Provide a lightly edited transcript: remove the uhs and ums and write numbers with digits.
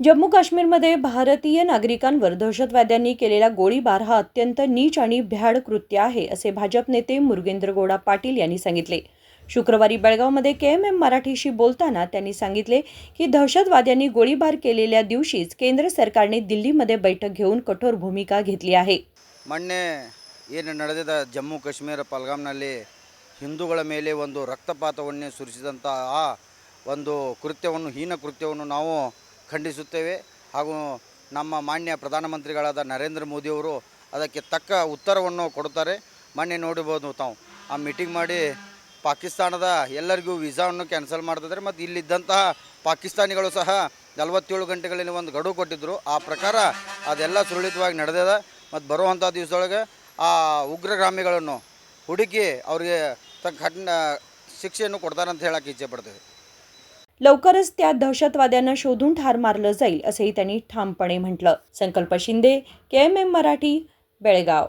जम्मू काश्मीरमध्ये भारतीय नागरिकांवर दहशतवाद्यांनी केलेला गोळीबार हा अत्यंत नीच आणि भ्याड कृत्य आहे, असे भाजप नेते मुरगेंद्रगौडा पाटील यांनी सांगितले. शुक्रवारी बेळगावमध्ये केएमएम मराठीशी बोलताना त्यांनी सांगितले की दहशतवाद्यांनी गोळीबार केलेल्या दिवशीच केंद्र सरकारने दिल्लीमध्ये बैठक घेऊन कठोर भूमिका घेतली आहे. ಮೊನ್ನೆ ಏನು ನಡೆದಿದ ಜಮ್ಮು ಕಾಶ್ಮೀರ ಪಲ್ಗಾಮ್ನಲ್ಲಿ ಹಿಂದೂಗಳ ಮೇಲೆ ಒಂದು ರಕ್ತಪಾತವನ್ನೇ ಸುರಿಸಿದಂತಹ ಒಂದು ಕೃತ್ಯವನ್ನು ಹೀನ ಕೃತ್ಯವನ್ನು ನಾವು ಖಂಡಿಸುತ್ತೇವೆ. ಹಾಗೂ ನಮ್ಮ ಮಾನ್ಯ ಪ್ರಧಾನಮಂತ್ರಿಗಳಾದ ನರೇಂದ್ರ ಮೋದಿಯವರು ಅದಕ್ಕೆ ತಕ್ಕ ಉತ್ತರವನ್ನು ಕೊಡುತ್ತಾರೆ. ಮೊನ್ನೆ ನೋಡಿರ್ಬೋದು ತಾವು ಆ ಮೀಟಿಂಗ್ ಮಾಡಿ ಪಾಕಿಸ್ತಾನದ ಎಲ್ಲರಿಗೂ ವೀಸಾವನ್ನು ಕ್ಯಾನ್ಸಲ್ ಮಾಡ್ತಿದ್ದಾರೆ ಮತ್ತು ಇಲ್ಲಿದ್ದಂತಹ ಪಾಕಿಸ್ತಾನಿಗಳು ಸಹ 47 ಗಂಟೆಗಳಲ್ಲಿ ಒಂದು ಗಡುವು ಕೊಟ್ಟಿದ್ದರು. ಆ ಪ್ರಕಾರ ಅದೆಲ್ಲ ಸುರಳಿತವಾಗಿ ನಡೆದಿದೆ ಮತ್ತು ಬರುವಂಥ ದಿವಸದೊಳಗೆ ಆ ಉಗ್ರಗಾಮಿಗಳನ್ನು ಹುಡುಕಿ ಅವರಿಗೆ ತಕ್ಕ ಕಠಿಣ ಶಿಕ್ಷೆಯನ್ನು ಕೊಡ್ತಾರೆ ಅಂತ ಹೇಳಕ್ಕೆ इच्छा पडते. लवकरच त्या दहशतवाद्यांना शोधून ठार मारलं जाईल, असेही त्यांनी ठामपणे म्हटलं. संकल्प शिंदे, केएमएम मराठी, बेळगाव.